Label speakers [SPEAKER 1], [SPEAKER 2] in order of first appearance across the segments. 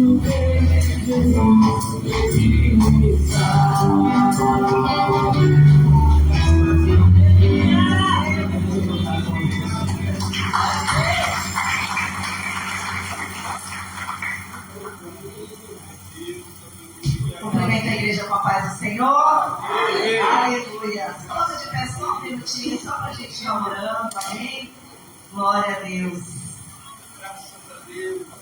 [SPEAKER 1] Cumprimenta a igreja com a paz do Senhor. Aleluia. Coloca de pé só um minutinho, só para a gente ir orando, amém? Glória a Deus.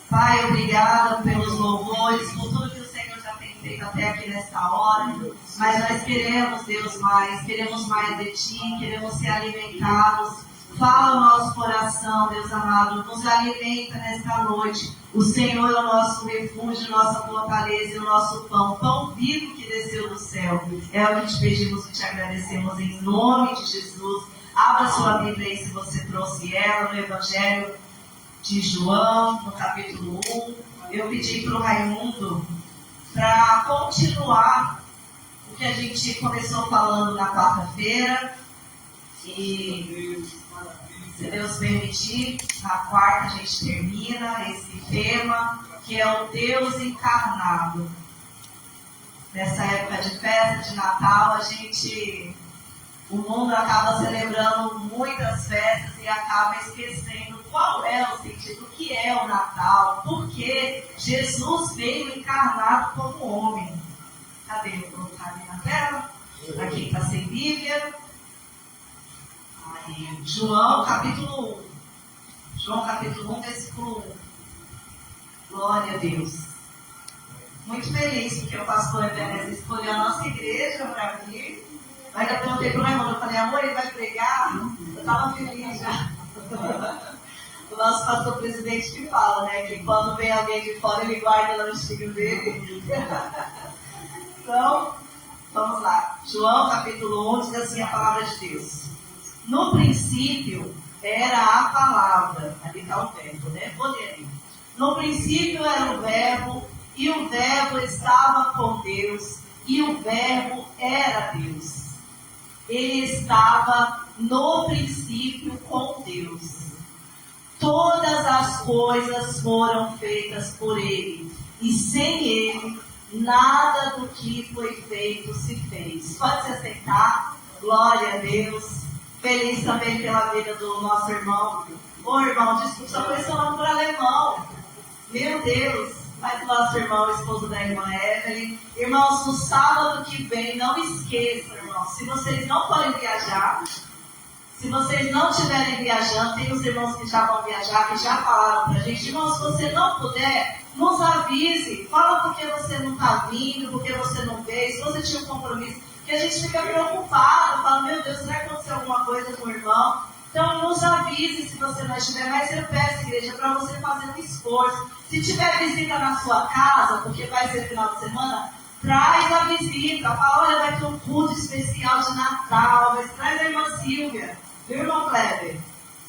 [SPEAKER 1] Pai, obrigado pelos louvores, por tudo que o Senhor já tem feito até aqui nesta hora. Mas nós queremos, Deus, queremos mais de Ti, queremos ser alimentados. Fala o nosso coração, Deus amado, nos alimenta nesta noite. O Senhor é o nosso refúgio, nossa fortaleza e o nosso pão vivo que desceu do céu. É o que te pedimos e te agradecemos em nome de Jesus. Abra sua Bíblia aí se você trouxe ela no Evangelho de João, no capítulo 1. Eu pedi para o Raimundo para continuar o que a gente começou falando na quarta-feira. E se Deus permitir, na quarta a gente termina esse tema, que é o Deus encarnado. Nessa época de festa de Natal, o mundo acaba celebrando muitas festas e acaba esquecendo qual é o sentido, o que é o Natal, por que Jesus veio encarnado como homem. Cadê? Vou colocar ali na tela. Aqui está sem Bíblia. Aí, João capítulo 1. João capítulo 1, versículo 1. Glória a Deus. Muito feliz porque o pastor Ebenezer escolheu a nossa igreja para vir. Mas eu perguntei para o meu irmão, eu falei, amor, ele vai pregar? Eu estava feliz já. O nosso pastor presidente que fala, né, que quando vem alguém de fora, ele guarda o lanchinho dele. Então, vamos lá. João capítulo 1 diz assim a palavra de Deus. No princípio era a palavra. Ali está o verbo, né? Vou ler ali. No princípio era o verbo, e o verbo estava com Deus, e o verbo era Deus. Ele estava no princípio com Deus. Todas as coisas foram feitas por Ele, e sem Ele, nada do que foi feito se fez. Pode se assentar. Glória a Deus. Feliz também pela vida do nosso irmão. Ô irmão, desculpa, só foi seu nome por alemão. Meu Deus. Mas o nosso irmão, esposo da irmã Evelyn. Irmãos, no sábado que vem, não esqueçam, irmãos, se vocês não forem viajar, se vocês não estiverem viajando, tem os irmãos que já vão viajar, que já falaram pra gente, irmãos, se você não puder, nos avise, fala porque você não está vindo, porque você não veio, se você tinha um compromisso, que a gente fica preocupado, fala, meu Deus, será que aconteceu alguma coisa com o irmão? Então nos avise se você não estiver, mas eu peço, igreja, para você fazer um esforço. Se tiver visita na sua casa, porque vai ser final de semana, traz a visita, fala, olha, vai ter um culto especial de Natal, mas traz a irmã Silvia, viu, irmão Kleber?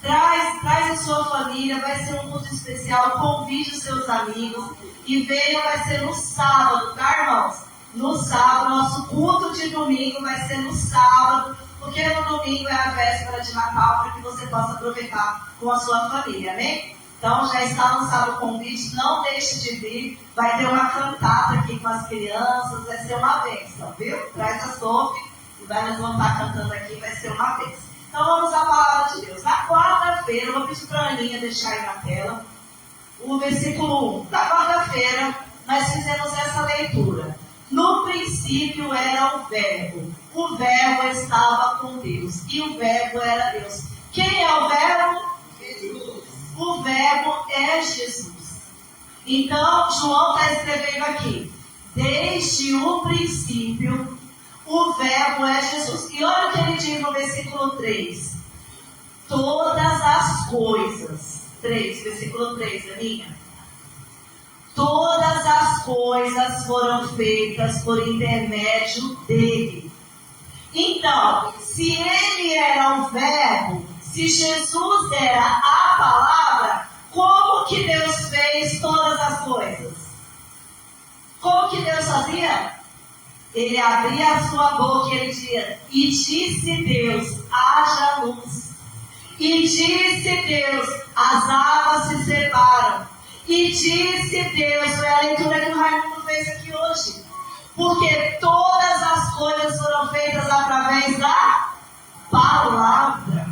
[SPEAKER 1] Traz a sua família, vai ser um culto especial, convide os seus amigos e venha, vai ser no sábado, tá, irmãos? No sábado, nosso culto de domingo vai ser no sábado, porque no domingo é a véspera de Natal, para que você possa aproveitar com a sua família, amém? Então já está lançado o convite, não deixe de vir, vai ter uma cantata aqui com as crianças, vai ser uma bênção, viu? Traz a Sophie e nós vamos estar cantando aqui, vai ser uma bênção. Então vamos à palavra de Deus. Na quarta-feira, eu vou pedir para a Aninha deixar aí na tela, o versículo 1. Na quarta-feira, nós fizemos essa leitura. No princípio era o verbo estava com Deus, e o verbo era Deus. Quem é o verbo? Jesus. O verbo é Jesus. Então, João está escrevendo aqui, desde o princípio, o verbo é Jesus. E olha o que ele diz no versículo 3. Todas as coisas. 3, versículo 3, Aninha. Todas as coisas foram feitas por intermédio dele. Então, se ele era o verbo, se Jesus era a palavra, como que Deus fez todas as coisas? Como que Deus fazia? Ele abria a sua boca e ele dizia, e disse Deus, haja luz. E disse Deus, as águas se separam. E disse Deus, foi a leitura que o Raimundo fez aqui hoje. Porque todas as coisas foram feitas através da palavra.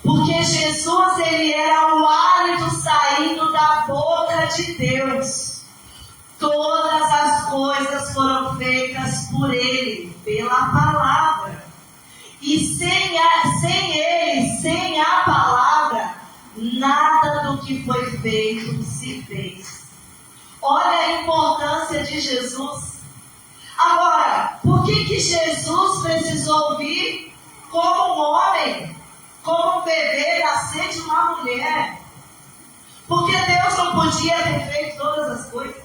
[SPEAKER 1] Porque Jesus, ele era o hálito saindo da boca de Deus. Todas as coisas foram feitas por ele, pela palavra. E sem ele, sem a palavra, nada do que foi feito se fez. Olha a importância de Jesus. Agora, por que Jesus precisou vir como um homem, como um bebê, nascer de uma mulher? Porque Deus não podia ter feito todas as coisas.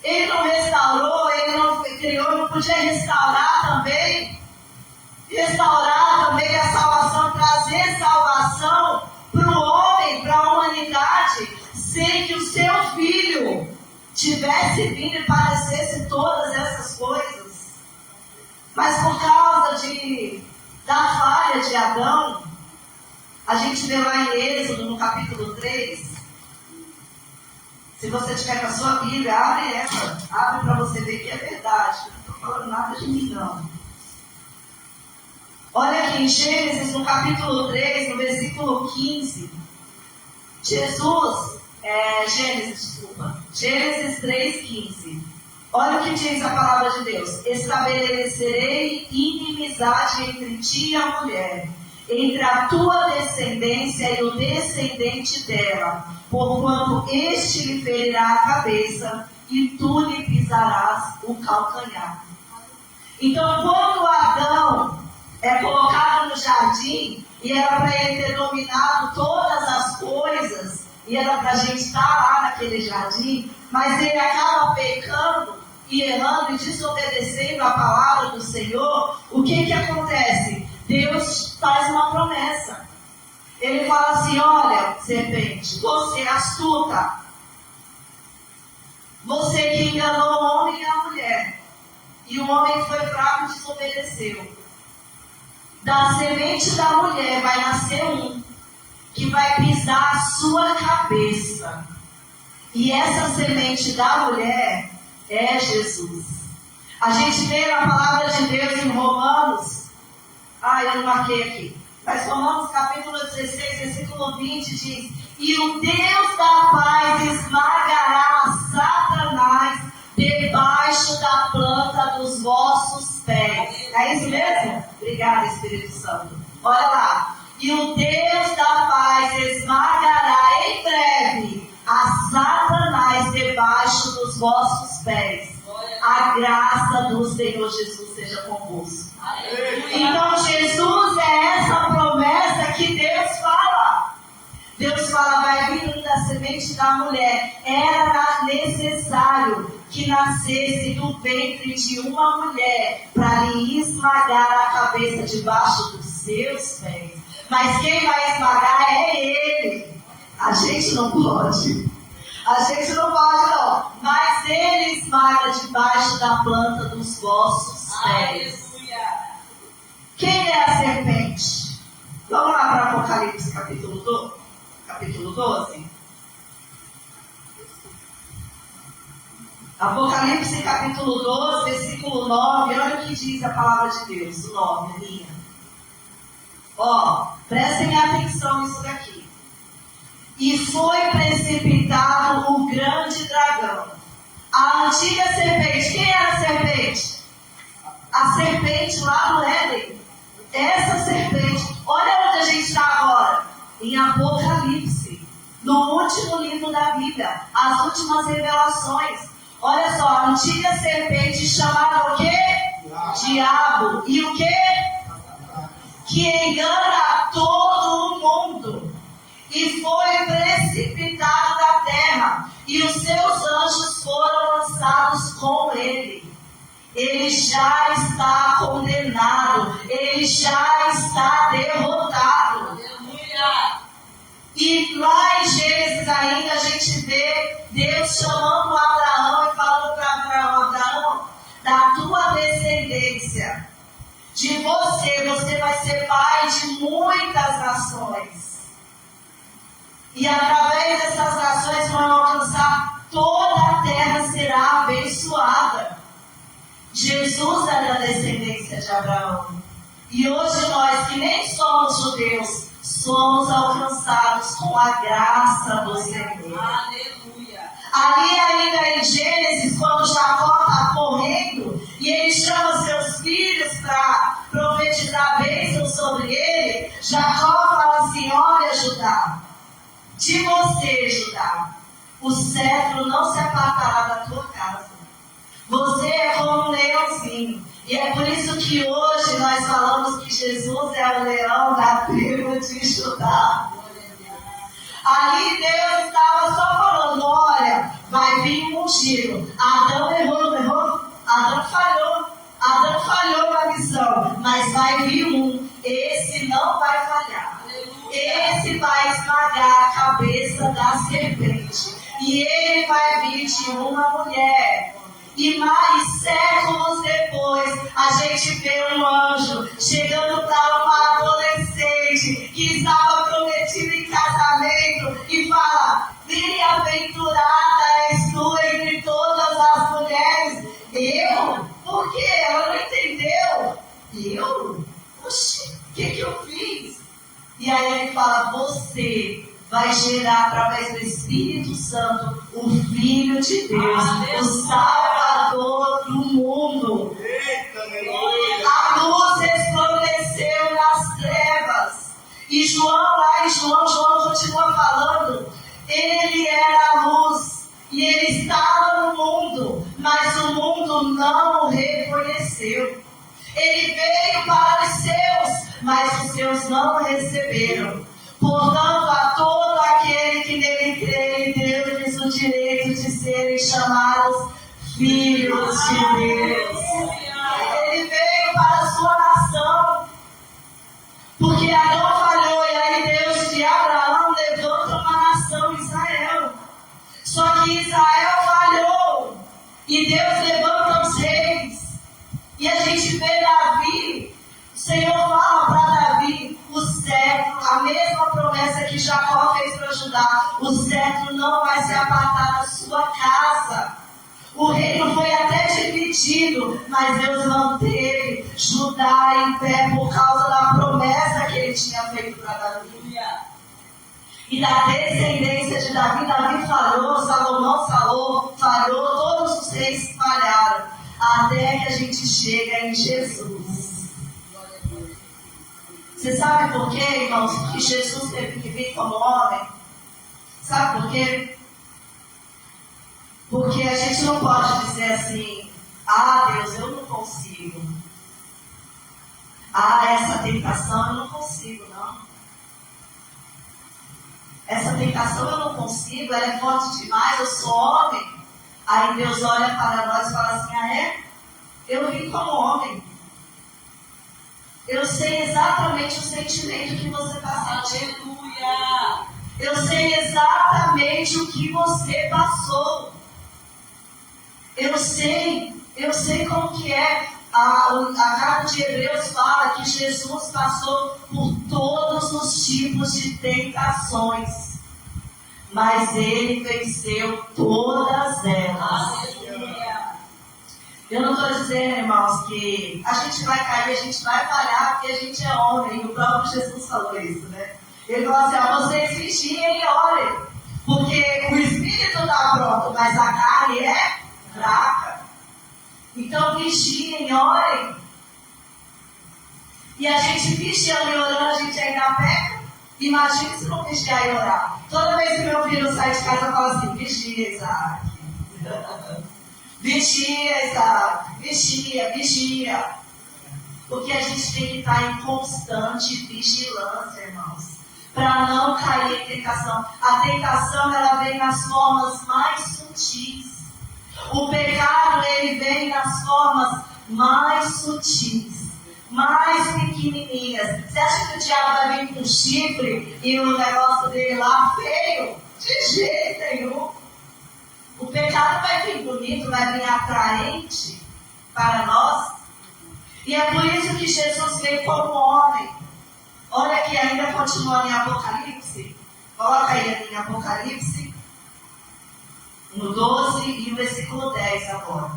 [SPEAKER 1] Ele não restaurou, ele não criou, não podia restaurar também. Restaurar também a salvação, trazer salvação para o homem, para a humanidade, sem que o seu filho tivesse vindo e padecesse todas essas coisas. Mas por causa da falha de Adão, a gente vê lá em Êxodo, no capítulo 3. Se você tiver com a sua Bíblia, abre essa. Abre para você ver que é verdade. Eu não estou falando nada de mim, não. Olha aqui em Gênesis, no capítulo 3, no versículo 15. Gênesis 3,15. Olha o que diz a palavra de Deus. Estabelecerei inimizade entre ti e a mulher, entre a tua descendência e o descendente dela, porquanto este lhe ferirá a cabeça e tu lhe pisarás o calcanhar. Então, quando Adão é colocado no jardim, e era para ele ter dominado todas as coisas, e era para a gente estar lá naquele jardim, mas ele acaba pecando e errando e desobedecendo a palavra do Senhor. O que acontece? Deus faz uma promessa. Ele fala assim: olha, serpente, você é astuta, você que enganou o homem e a mulher, e o homem foi fraco e desobedeceu. Da semente da mulher vai nascer um que vai pisar a sua cabeça. E essa semente da mulher é Jesus. A gente vê na palavra de Deus em Romanos. Eu não marquei aqui. Mas Romanos capítulo 16, versículo 20 diz: e o Deus da paz esmagará Satanás debaixo da planta dos vossos pés. É isso mesmo? Obrigada, Espírito Santo. Olha lá. E o Deus da paz esmagará em breve a Satanás debaixo dos vossos pés. A graça do Senhor Jesus seja convosco. Então Jesus é essa promessa que Deus fala. Deus fala: vai vir da semente da mulher. Era necessário que nascesse do ventre de uma mulher para lhe esmagar a cabeça debaixo dos seus pés. Mas quem vai esmagar é Ele. A gente não pode. A gente não pode, não. Mas Ele esmaga debaixo da planta dos vossos pés. Aleluia. Quem é a serpente? Vamos lá para Apocalipse capítulo 12. Apocalipse capítulo 12, versículo 9. Olha o que diz a palavra de Deus. O 9, minha. Prestem atenção nisso daqui. E foi precipitado o grande dragão, a antiga serpente. Quem era a serpente? A serpente lá do Éden. Essa serpente. Olha onde a gente está agora. Em Apocalipse. No último livro da Bíblia. As últimas revelações. Olha só, a antiga serpente chamada o quê? Diabo. E o quê? Que engana todo o mundo. E foi precipitado da terra. E os seus anjos foram lançados com ele. Ele já está condenado. Ele já está derrotado. Aleluia. E lá em Gênesis ainda a gente vê Deus chamando Abraão e falando para Abraão: da tua descendência, de você vai ser pai de muitas nações. E através dessas nações vão Jesus era da descendência de Abraão. E hoje nós, que nem somos judeus, somos alcançados com a graça do Senhor.
[SPEAKER 2] Aleluia.
[SPEAKER 1] Ali ainda em Gênesis, quando Jacó está correndo, e ele chama seus filhos para profetizar bênção sobre ele, Jacó fala assim: olha, Judá, de você, Judá, o cetro não se apartará da tua casa. Você é como um leãozinho. E é por isso que hoje nós falamos que Jesus é o leão da tribo de Judá. Ali Deus estava só falando: olha, vai vir um ungido. Adão errou. Adão falhou na missão, mas vai vir um. Esse não vai falhar. Esse vai esmagar a cabeça da serpente. E ele vai vir de uma mulher. E mais séculos depois, a gente vê um anjo chegando para uma adolescente que estava prometida em casamento e fala: bem-aventurada és tu entre todas as mulheres. Eu? Por quê? Ela não entendeu. Eu? Oxi, o que eu fiz? E aí ele fala: você vai gerar através do Espírito Santo o Filho de Deus, o Salvador do mundo. A luz resplandeceu nas trevas. E João, lá em João continua falando: ele era a luz e ele estava no mundo, mas o mundo não o reconheceu. Ele veio para os seus, mas os seus não o receberam. Portanto, a todo aquele que nele crê, deu-lhes o direito de serem chamados filhos de Deus. Ele veio para a sua nação, porque Adão falhou, e aí Deus de Abraão levanta uma nação, Israel. Só que Israel falhou, e Deus levanta os reis. E a gente vê Davi, o Senhor fala para Davi: o cetro, a mesma promessa que Jacó fez para Judá, o cetro não vai se apartar da sua casa. O reino foi até dividido, mas Deus manteve Judá em pé por causa da promessa que ele tinha feito para Davi. E da descendência de Davi, Davi falhou, Salomão falhou, todos os reis falharam, até que a gente chega em Jesus. Você sabe por quê, irmãos, que Jesus teve que vir como homem? Sabe por quê? Porque a gente não pode dizer assim: ah, Deus, eu não consigo. Ah, essa tentação eu não consigo, não. Essa tentação eu não consigo, ela é forte demais, eu sou homem. Aí Deus olha para nós e fala assim: ah, é? Eu vim como homem. Eu sei exatamente o sentimento que você está sentindo. Eu sei exatamente o que você passou. Eu sei como que é. A carta de Hebreus fala que Jesus passou por todos os tipos de tentações, mas ele venceu todas elas. Aleluia. Eu não estou dizendo, irmãos, que a gente vai cair, a gente vai falhar porque a gente é homem. E o próprio Jesus falou isso, né? Ele falou assim: vocês vigiem e orem, porque o espírito está pronto, mas a carne é fraca. Então vigiem, orem. E a gente vigiando e orando, a gente ainda peca. Imagina se não vigiar e orar. Toda vez que meu filho sai de casa, eu falo assim: vigia, Isaac. Vigia, Isaac. Vigia. Porque a gente tem que estar em constante vigilância, irmãos, para não cair em tentação. A tentação, ela vem nas formas mais sutis. O pecado, ele vem nas formas mais sutis, mais pequenininhas. Você acha que o diabo vai vir com chifre e o negócio dele lá feio? De jeito nenhum. O pecado vai vir bonito, vai vir atraente para nós. E é por isso que Jesus veio como homem. Olha que ainda continua em Apocalipse. Coloca aí em Apocalipse, no 12 e o versículo 10 agora.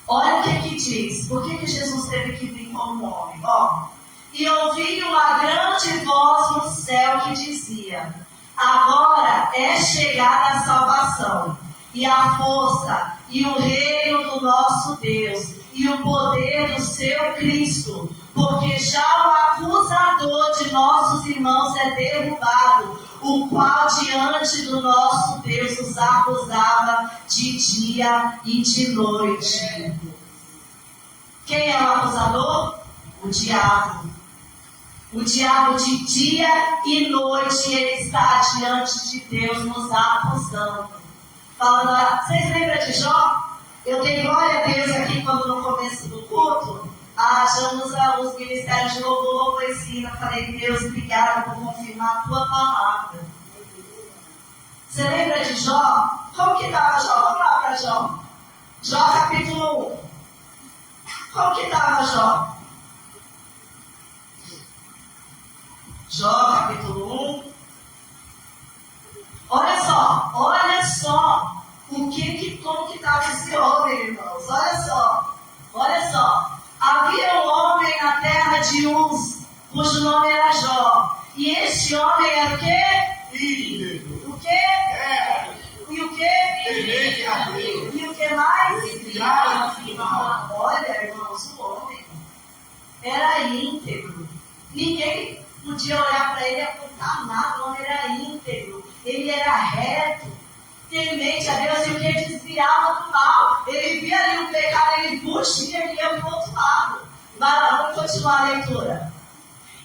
[SPEAKER 1] Olha o que diz. Por que Jesus teve que vir como homem? Ó, e ouvi uma grande voz no céu que dizia: agora é chegada a salvação, e a força, e o reino do nosso Deus, e o poder do seu Cristo, porque já o acusador de nossos irmãos é derrubado, o qual diante do nosso Deus os acusava de dia e de noite. Quem é o acusador? O diabo. O diabo de dia e noite, ele está diante de Deus nos acusando. Falando, vocês lembram de Jó? Eu dei glória a Deus aqui quando no começo do culto, achamos os ministérios de louvor, poesia. Eu falei, Deus, obrigada por confirmar a tua palavra. Você lembra de Jó? Como que estava Jó? Vamos lá para Jó. Jó capítulo 1. Como que estava Jó? Jó capítulo 1. Olha só como que estava esse homem, irmãos. Olha só. Havia um homem na terra de Uz, cujo nome era Jó. E este homem era o quê?
[SPEAKER 2] Filho.
[SPEAKER 1] O quê? E o quê? E o que mais? Olha, irmãos, o homem era íntegro. Ninguém podia olhar para ele e apontar nada. O homem era íntegro. Ele era reto, temente a Deus, e o que desviava do mal. Ele via ali o pecado, ele fugia e ia para o outro lado. Vai lá, vamos continuar a leitura.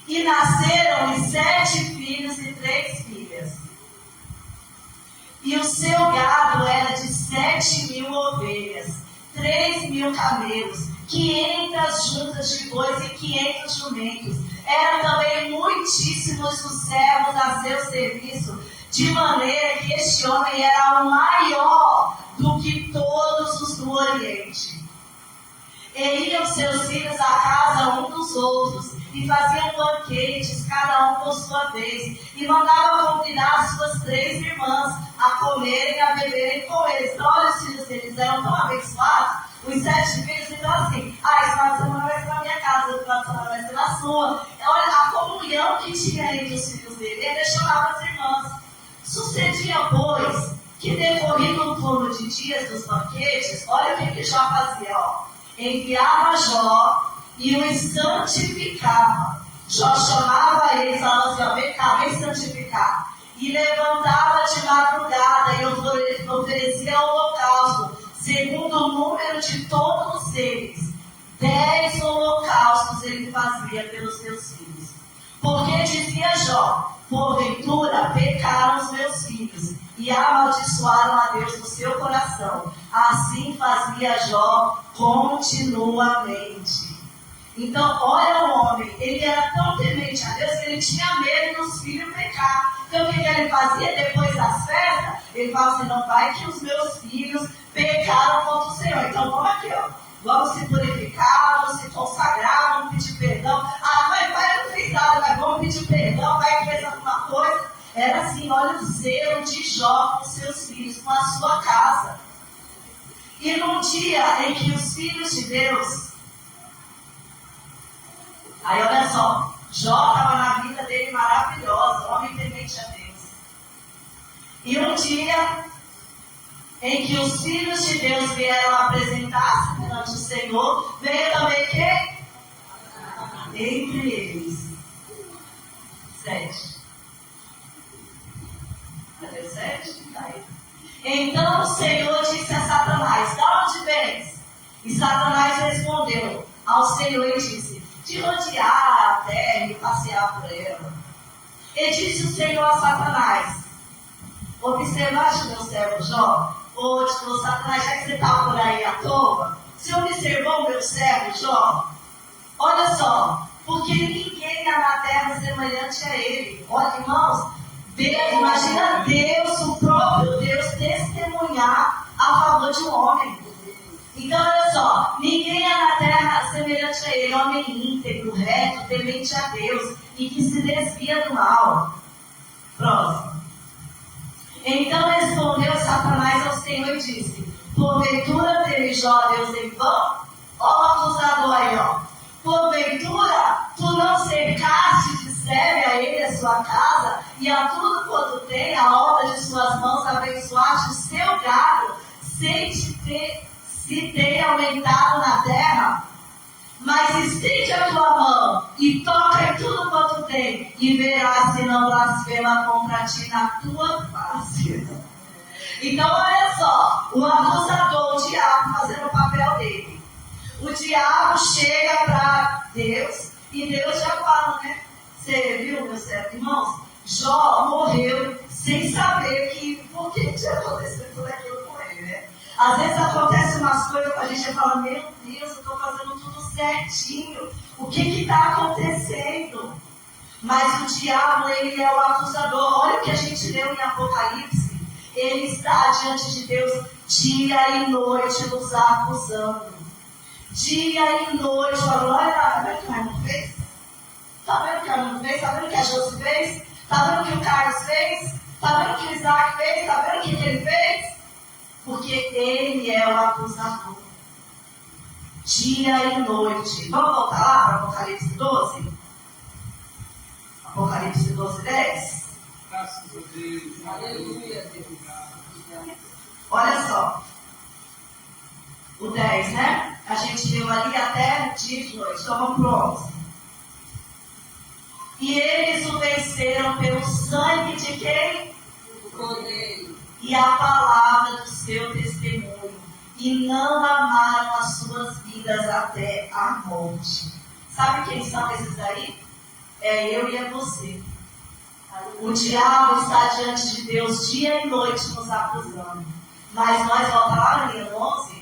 [SPEAKER 1] E nasceram-lhe 7 filhos e 3 filhas. E o seu gado era de 7.000 ovelhas, 3.000 camelos, 500 juntas de bois e 500 jumentos. Eram também muitíssimos os servos a seu serviço, de maneira que este homem era o maior do que todos os do Oriente. E iam seus filhos à casa um dos outros, e faziam banquetes, cada um por sua vez, e mandavam convidar suas 3 irmãs a comerem e a beberem com eles. Então, olha, os filhos deles eram tão abençoados, os 7 filhos, então assim, esse final de semana vai ser na minha casa, o final de semana vai ser na sua. Olha a comunhão que tinha entre os filhos dele, ele chamava as irmãs. Sucedia, pois, que decorrido o turno de dias dos banquetes, olha o que Jó fazia, ó. Enviava Jó e os santificava. Jó chamava eles, falando assim, ó, vem cá, vem santificar. E levantava de madrugada e oferecia holocausto, segundo o número de todos eles. 10 holocaustos ele fazia pelos seus filhos. Porque dizia Jó, porventura pecaram os meus filhos e amaldiçoaram a Deus no seu coração. Assim fazia Jó continuamente. Então, olha o homem, ele era tão temente a Deus que ele tinha medo dos filhos pecar. Então, o que ele fazia depois das festas? Ele falava assim, não vai que os meus filhos pecaram contra o Senhor. Então, vamos aqui, ó. Vamos se purificar, vamos se consagrar, vamos pedir perdão. Vai, não fez nada, mas vamos pedir perdão, vai que fez alguma coisa. Era assim, olha o zelo de Jó com seus filhos, com a sua casa. E num dia em que os filhos de Deus... Aí olha só, Jó estava na vida dele maravilhosa, homem temente a Deus. E um dia em que os filhos de Deus vieram apresentar-se perante o Senhor, veio também quem? Entre eles. 7. Cadê o 7? Tá aí. Então o Senhor disse a Satanás, da onde vens? E Satanás respondeu ao Senhor e disse, de rodear a terra e passear por ela. E disse o Senhor a Satanás, observaste meu servo Jó? Ou tipo, Satanás, já que você está por aí à toa, você observou meu servo Jó? Olha só, porque ninguém há na terra semelhante a ele. Olha, irmãos, Deus, imagina Deus, o próprio Deus, testemunhar a favor de um homem. Então, olha só, ninguém há na terra semelhante a ele, homem íntegro, reto, temente a Deus e que se desvia do mal. Próximo. Então respondeu Satanás ao Senhor e disse, porventura teme Jó a Deus em vão? Ó o acusador aí, ó. Porventura, tu não cercaste de sebe a ele a sua casa, e a tudo quanto tem, a obra de suas mãos, abençoaste o seu gado, se tem aumentado na terra. Mas estende a tua mão e toca em tudo quanto tem, e verás se não blasfema contra ti na tua face. Então, olha só, o acusador, o diabo, fazendo o papel dele. O diabo chega para Deus e Deus já fala, né? Você viu, meus irmãos? Jó morreu sem saber por que tinha acontecido tudo aquilo com ele, né? Às vezes acontecem umas coisas que a gente fala, meu Deus, eu estou fazendo tudo certinho. O que está acontecendo? Mas o diabo, ele é o acusador. Olha o que a gente leu em Apocalipse. Ele está diante de Deus dia e noite nos acusando. Dia e noite, falando, olha, tá vendo o que o Raimundo fez? Tá vendo o que o Raimundo fez? Tá vendo o que a Josi fez? Tá vendo o que o Carlos fez? Tá vendo o que o Isaac fez? Tá vendo o que ele fez? Porque ele é o acusador. Dia e noite. Vamos voltar lá para Apocalipse 12? Apocalipse 12, 10.
[SPEAKER 2] Graças a Deus. Aleluia.
[SPEAKER 1] Olha só. O 10, né? A gente leu ali até dia de noite. Então vamos para o 11. E eles o venceram pelo sangue de quem?
[SPEAKER 2] O Cordeiro.
[SPEAKER 1] E a palavra do seu testemunho. E não amaram as suas vidas até a morte. Sabe quem são esses aí? É eu e é você. O diabo está diante de Deus dia e noite nos acusando. Mas nós, volta lá na linha 11.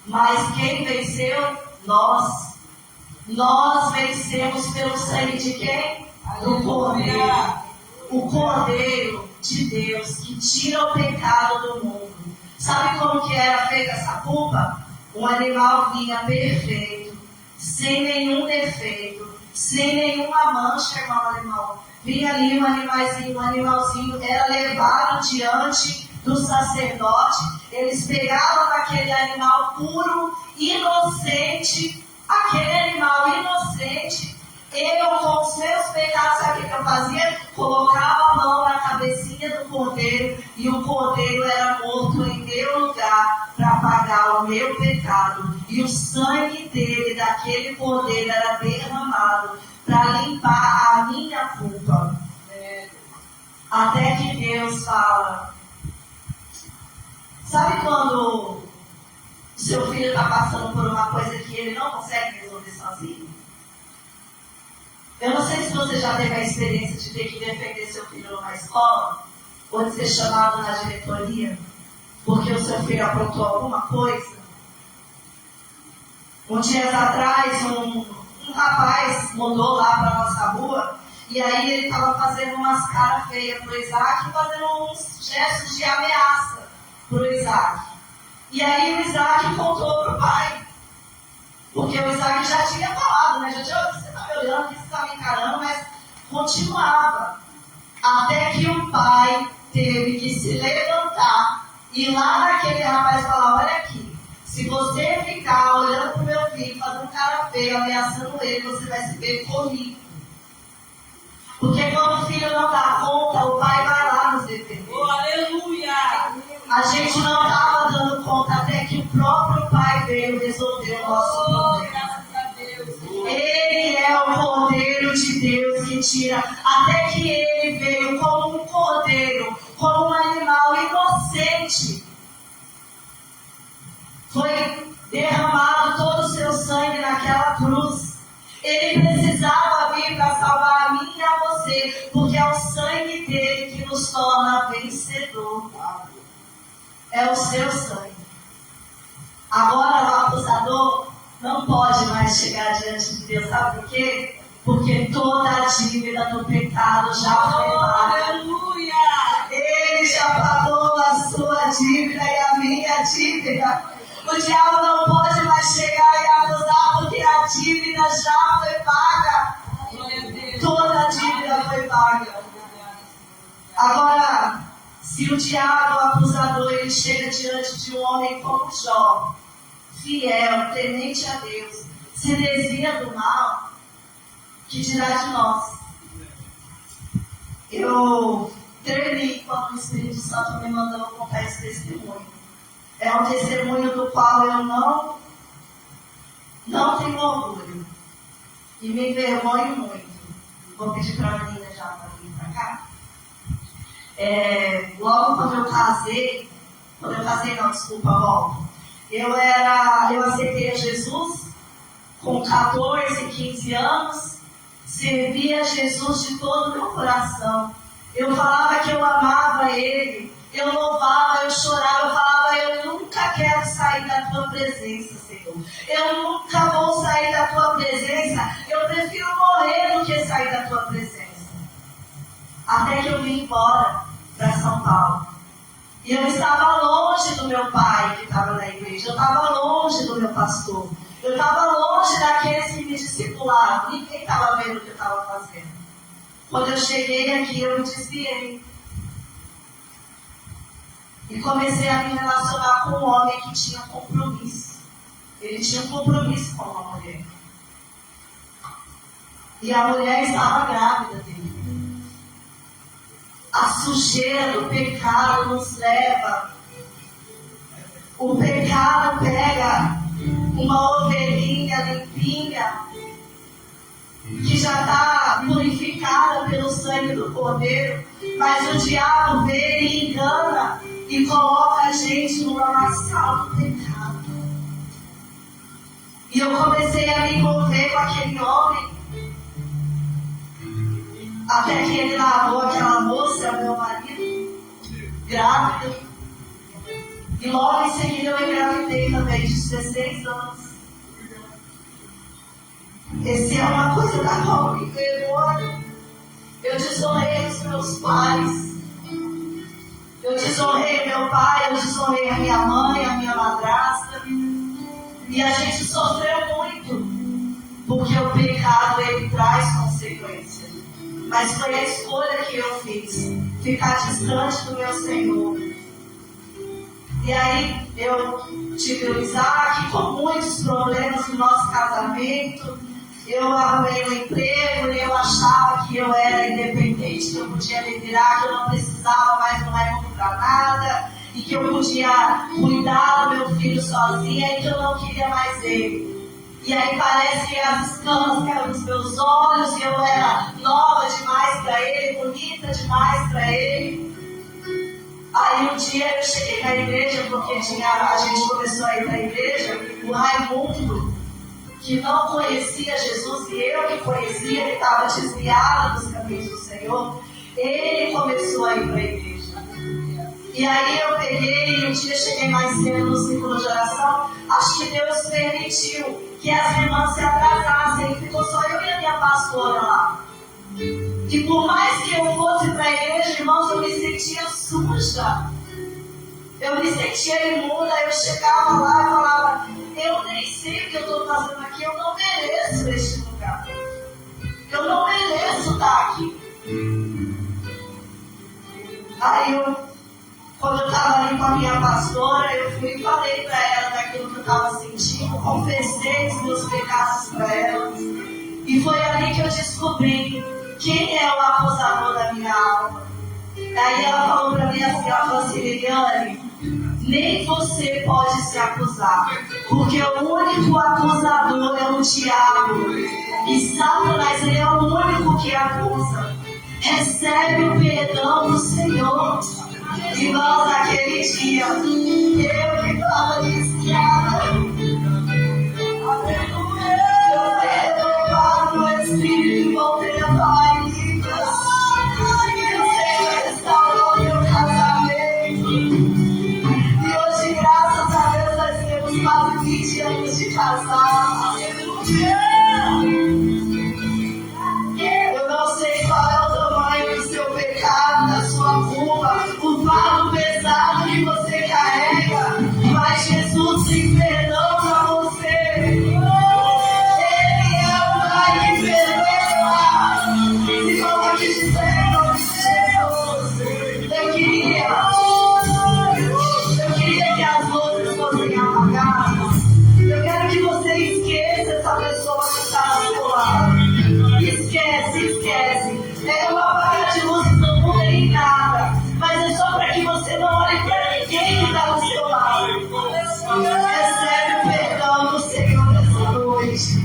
[SPEAKER 1] Mas quem venceu? Nós. Nós vencemos pelo sangue de quem? Do Cordeiro. O Cordeiro de Deus que tira o pecado do mundo. Sabe como que era feita essa culpa? Um animal vinha perfeito, sem nenhum defeito, sem nenhuma mancha, irmão alemão. Vinha ali um animalzinho, era levado diante do sacerdote. Eles pegavam aquele animal puro, inocente, aquele animal inocente. Eu, com os meus pecados, sabe o que eu fazia? Colocava a mão na cabecinha do cordeiro e o cordeiro era morto em meu lugar para pagar o meu pecado. E o sangue dele, daquele cordeiro, era derramado para limpar a minha culpa. Até que Deus fala. Sabe quando o seu filho está passando por uma coisa que ele não consegue resolver sozinho? Eu não sei se você já teve a experiência de ter que defender seu filho numa escola, ou de ser chamado na diretoria, porque o seu filho aprontou alguma coisa. Uns dias atrás, um rapaz mudou lá para a nossa rua, e aí ele estava fazendo umas caras feias para o Isaac, fazendo uns gestos de ameaça para o Isaac. E aí o Isaac contou para o pai, porque o Isaac já tinha falado, né? Já tinha, você está me olhando, você está me encarando, mas continuava. Até que o pai teve que se levantar e lá naquele rapaz falar, olha aqui, se você ficar olhando para o meu filho, fazendo cara feia, ameaçando ele, você vai se ver comigo. Porque quando o filho não dá conta, o pai vai lá nos defender.
[SPEAKER 2] Oh, aleluia!
[SPEAKER 1] A gente não estava dando conta até que o próprio pai veio resolver o nosso problema.
[SPEAKER 2] Graças a Deus.
[SPEAKER 1] Ele é o Cordeiro de Deus que tira. Até que ele veio como um cordeiro, como um animal inocente. Foi derramado todo o seu sangue naquela cruz. Ele precisava vir para salvar a mim e a você, porque é o sangue dele que nos torna vencedor. É o seu sangue. Agora o acusador não pode mais chegar diante de Deus. Sabe por quê? Porque toda a dívida do pecado já foi paga.
[SPEAKER 2] Aleluia!
[SPEAKER 1] Ele já pagou a sua dívida e a minha dívida. O diabo não pode mais chegar e acusar, porque a dívida já foi paga. Toda a dívida foi paga. Agora, Se o diabo, o acusador, ele chega diante de um homem como Jó, fiel, temente a Deus, se desvia do mal, que dirá de nós? Eu tremi quando o Espírito Santo me mandou contar esse testemunho. É um testemunho do qual eu não tenho orgulho. E me envergonho muito. Vou pedir para a menina já para vir para cá. Logo quando eu casei, volto. Eu aceitei a Jesus com 14, 15 anos, servia a Jesus de todo o meu coração. Eu falava que eu amava Ele, eu louvava, eu chorava, eu falava, eu nunca quero sair da Tua presença, Senhor. Eu nunca vou sair da Tua presença, eu prefiro morrer do que sair da Tua presença. Até que eu vim embora para São Paulo. E eu estava longe do meu pai que estava na igreja, eu estava longe do meu pastor, eu estava longe daqueles que me discipulavam, ninguém estava vendo o que eu estava fazendo. Quando eu cheguei aqui, eu me desviei. E comecei a me relacionar com um homem que tinha compromisso. Ele tinha um compromisso com uma mulher. E a mulher estava grávida dele. A sujeira do pecado nos leva. O pecado pega uma ovelhinha limpinha, que já está purificada pelo sangue do Cordeiro, mas o diabo vem e engana e coloca a gente no lamaçal do pecado. E eu comecei a me envolver com aquele homem, até que ele largou aquela moça, meu marido, grávida. E logo em seguida eu engravidei também, de 16 anos. Essa é uma coisa da qual eu me envergonho. Eu desonrei os meus pais. Eu desonrei meu pai, eu desonrei a minha mãe, a minha madrasta. E a gente sofreu muito, porque o pecado ele traz consequências. Mas foi a escolha que eu fiz, ficar distante do meu Senhor. E aí eu tive o Isaac com muitos problemas no nosso casamento. Eu arrumei um emprego e eu achava que eu era independente, que eu podia me virar, que eu não precisava mais do Raimundo para nada, e que eu podia cuidar do meu filho sozinha e que eu não queria mais ele. E aí parece que as escamas caíram dos meus olhos e eu era nova demais para ele, bonita demais para ele. Aí um dia eu cheguei na igreja, porque a gente começou a ir para a igreja, o Raimundo, que não conhecia Jesus, e eu que conhecia, ele estava desviado dos caminhos do Senhor, ele começou a ir para a igreja. E aí eu peguei, e um dia cheguei mais cedo no círculo de oração, acho que Deus permitiu que as irmãs se atrasassem, e ficou só eu e a minha pastora lá. E por mais que eu fosse para a igreja, irmãos, eu me sentia suja. Eu me sentia imunda, eu chegava lá e falava, eu nem sei o que eu estou fazendo aqui, eu não mereço este lugar. Eu não mereço estar aqui. Aí quando eu estava ali com a minha pastora, eu fui e falei para ela daquilo que eu estava sentindo, confessei os meus pecados para ela. E foi ali que eu descobri quem é o acusador da minha alma. Aí ela falou para mim assim, ela falou assim, Liliane, nem você pode se acusar, porque o único acusador é o diabo. E Satanás, ele é o único que acusa. Recebe o perdão do Senhor. Irmãos, naquele dia, eu que estava desviada, eu renovado no Espírito e voltei a falar em línguas. E o Senhor restaurou meu casamento. E hoje, graças a Deus, nós temos quase 20 anos de casado. Eu não sei qual é o tamanho do seu pecado, da sua culpa, o fardo pesado que você carrega. Eu queria que as luzes fossem apagadas. Eu quero que você esqueça essa pessoa que está do seu lado. Esquece. É um apagar de luzes, não muda em nada. Mas é só para que você não olhe para ninguém que está do seu lado. Recebe o perdão do Senhor nessa noite.